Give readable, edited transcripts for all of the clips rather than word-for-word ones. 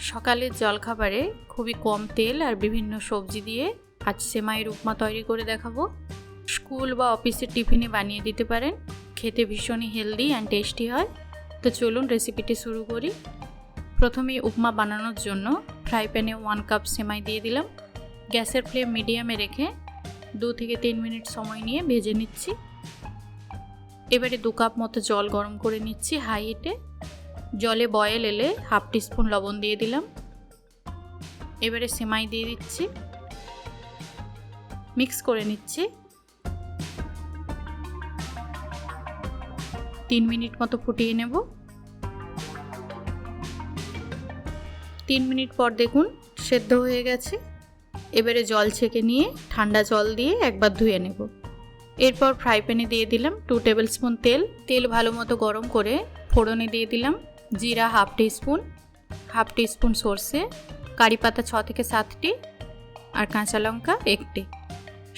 সকালের জলখাবারে খুবই কম তেল আর বিভিন্ন সবজি দিয়ে আজ সেমাইয়ের উপমা তৈরি করে দেখাবো। স্কুল বা অফিসের টিফিনে বানিয়ে দিতে পারেন, খেতে ভীষণই হেলদি অ্যান্ড টেস্টি হয়। তো চলুন রেসিপিটি শুরু করি। প্রথমে উপমা বানানোর জন্য ফ্রাই প্যানে 1 কাপ সেমাই দিয়ে দিলাম। গ্যাসের ফ্লেম মিডিয়ামে রেখে 2 থেকে 3 মিনিট সময় নিয়ে ভেজে নিচ্ছি। এবারে 2 কাপ মতো জল গরম করে নিচ্ছি হাই হিটে। জলে বয়েল এলে 1/2 টিস্পুন লবণ দিয়ে দিলাম। এবারে সেমাই দিয়ে দিচ্ছি, মিক্স করে নিচ্ছি। 3 মিনিট মতো ফুটিয়ে নেব। 3 মিনিট পর দেখুন সেদ্ধ হয়ে গেছে। এবারে জল ছেঁকে নিয়ে ঠান্ডা জল দিয়ে একবার ধুয়ে নেব। এরপর ফ্রাই প্যানে দিয়ে দিলাম 2 টেবিল স্পুন তেল ভালো মতো গরম করে ফোড়নে দিয়ে দিলাম জিরা 1/2 টিস্পুন, 1/2 টিস্পুন সর্ষে, কারি পাতা 6 থেকে 7টি আর কাঁচা লঙ্কা 1টি,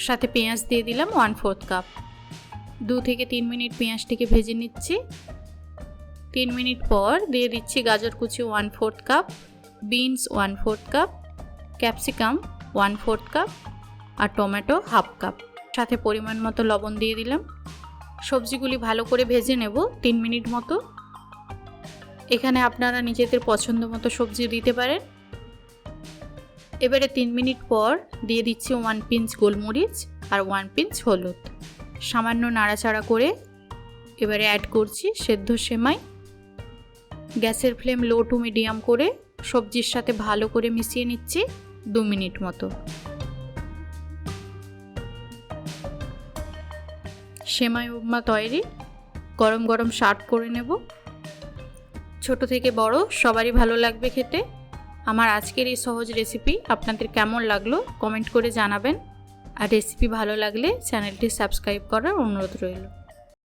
সাথে পেঁয়াজ দিয়ে দিলাম 1/4 কাপ। 2 থেকে 3 মিনিট পেঁয়াজটিকে ভেজে নিচ্ছি। 3 মিনিট পর দিয়ে দিচ্ছি গাজর কুচি 1/4 cup, beans 1/4 cup, capsicum 1/4 cup আর টমেটো 1/2 কাপ, সাথে পরিমাণ মতো লবণ দিয়ে দিলাম। সবজিগুলি ভালো করে ভেজে নেব 3 মিনিট মতো। এখানে আপনারা নিজেদের পছন্দ মতো সবজি দিতে পারেন। এবারে 3 মিনিট পর দিয়ে দিচ্ছি 1 পিঞ্চ গোলমরিচ আর 1 পিঞ্চ হলুদ। সামান্য নাড়াচাড়া করে এবারে অ্যাড করছি সেদ্ধ সেমাই। গ্যাসের ফ্লেম লো টু মিডিয়াম করে সবজির সাথে ভালো করে মিশিয়ে নিচ্ছি 2 মিনিট মতো। সেমাই উপমা তৈরি। গরম গরম সার্ভ করে নেব। ছোট থেকে বড় সবারই ভালো লাগবে খেতে। আমার আজকের এই সহজ রেসিপি আপনাদের কেমন লাগলো কমেন্ট করে জানাবেন। আর রেসিপি ভালো লাগলে চ্যানেলটি সাবস্ক্রাইব করার অনুরোধ রইল।